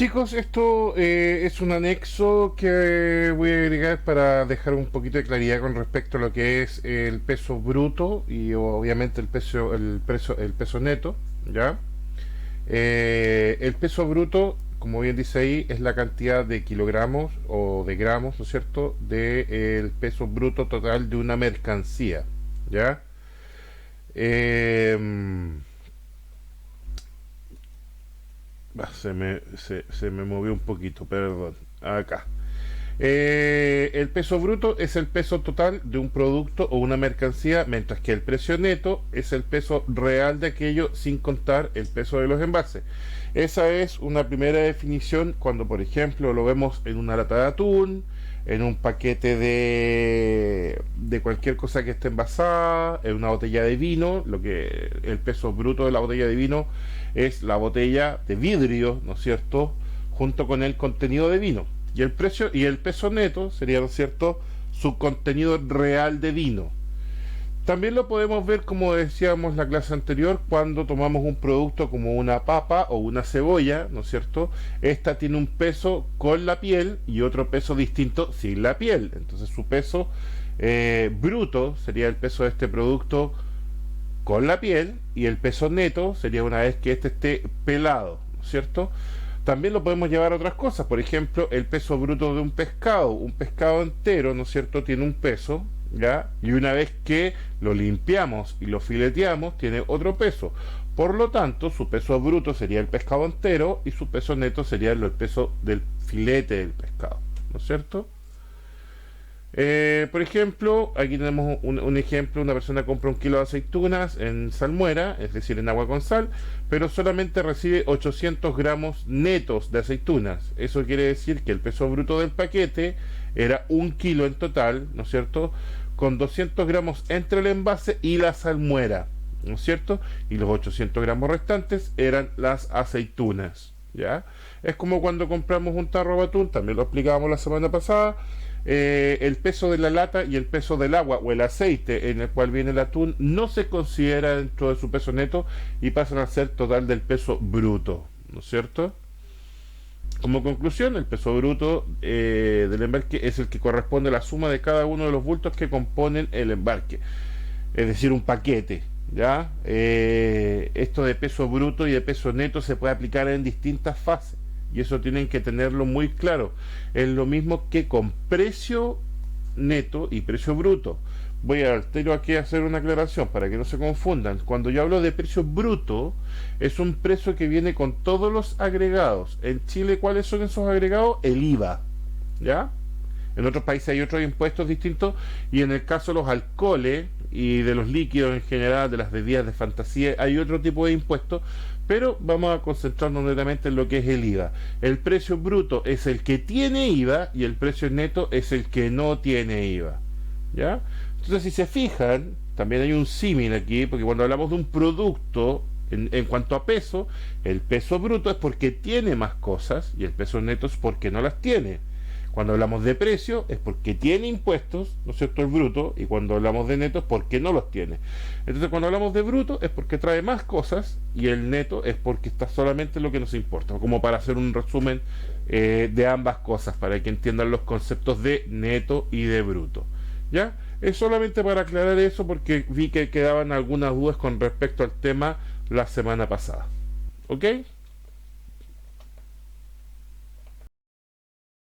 Chicos, esto es un anexo que voy a agregar para dejar un poquito de claridad con respecto a lo que es el peso bruto y obviamente el peso neto, ¿ya? El peso bruto, como bien dice ahí, es la cantidad de kilogramos o de gramos, ¿no es cierto?, del peso bruto total de una mercancía, ¿ya? Em, se me movió un poquito, perdón. Acá. El peso bruto es el peso total de un producto o una mercancía, mientras que el precio neto es el peso real de aquello sin contar el peso de los envases. Esa es una primera definición cuando, por ejemplo, lo vemos en una lata de atún, en un paquete de cualquier cosa que esté envasada, en una botella de vino. Lo que el peso bruto de la botella de vino es la botella de vidrio, ¿no es cierto?, junto con el contenido de vino. Y el precio y el peso neto sería, ¿no es cierto?, su contenido real de vino. También lo podemos ver, como decíamos en la clase anterior, cuando tomamos un producto como una papa o una cebolla, ¿no es cierto? Esta tiene un peso con la piel y otro peso distinto sin la piel. Entonces su peso bruto sería el peso de este producto con la piel, y el peso neto sería una vez que este esté pelado, ¿no es cierto? También lo podemos llevar a otras cosas, por ejemplo, el peso bruto de un pescado entero, ¿no es cierto?, tiene un peso, ¿ya? Y una vez que lo limpiamos y lo fileteamos, tiene otro peso. Por lo tanto, su peso bruto sería el pescado entero y su peso neto sería el peso del filete del pescado, ¿no es cierto? Por ejemplo, aquí tenemos un ejemplo: una persona compra un kilo de aceitunas en salmuera, es decir, en agua con sal, pero solamente recibe 800 gramos netos de aceitunas. Eso quiere decir que el peso bruto del paquete era un kilo en total, ¿no es cierto?, con 200 gramos entre el envase y la salmuera, ¿no es cierto?, y los 800 gramos restantes eran las aceitunas, ¿ya? Es como cuando compramos un tarro de atún, también lo explicábamos la semana pasada. El peso de la lata y el peso del agua o el aceite en el cual viene el atún no se considera dentro de su peso neto y pasan a ser total del peso bruto, ¿no es cierto? Como conclusión, el peso bruto del embarque es el que corresponde a la suma de cada uno de los bultos que componen el embarque, es decir, un paquete, ¿ya? Esto de peso bruto y de peso neto se puede aplicar en distintas fases, y eso tienen que tenerlo muy claro. Es lo mismo que con precio neto y precio bruto. Voy a altero aquí a hacer una aclaración para que no se confundan. Cuando yo hablo de precio bruto, es un precio que viene con todos los agregados. En Chile, ¿cuáles son esos agregados? El IVA, ¿ya? En otros países hay otros impuestos distintos, y en el caso de los alcoholes y de los líquidos en general, de las bebidas de fantasía, hay otro tipo de impuestos, pero vamos a concentrarnos netamente en lo que es el IVA. El precio bruto es el que tiene IVA y el precio neto es el que no tiene IVA, ¿ya? Entonces, si se fijan, también hay un símil aquí, porque cuando hablamos de un producto en cuanto a peso, el peso bruto es porque tiene más cosas y el peso neto es porque no las tiene. Cuando hablamos de precio es porque tiene impuestos, ¿no es cierto?, el bruto, y cuando hablamos de neto es porque no los tiene. Entonces, cuando hablamos de bruto es porque trae más cosas, y el neto es porque está solamente lo que nos importa, como para hacer un resumen de ambas cosas, para que entiendan los conceptos de neto y de bruto, ¿ya? Es solamente para aclarar eso, porque vi que quedaban algunas dudas con respecto al tema la semana pasada. ¿Ok?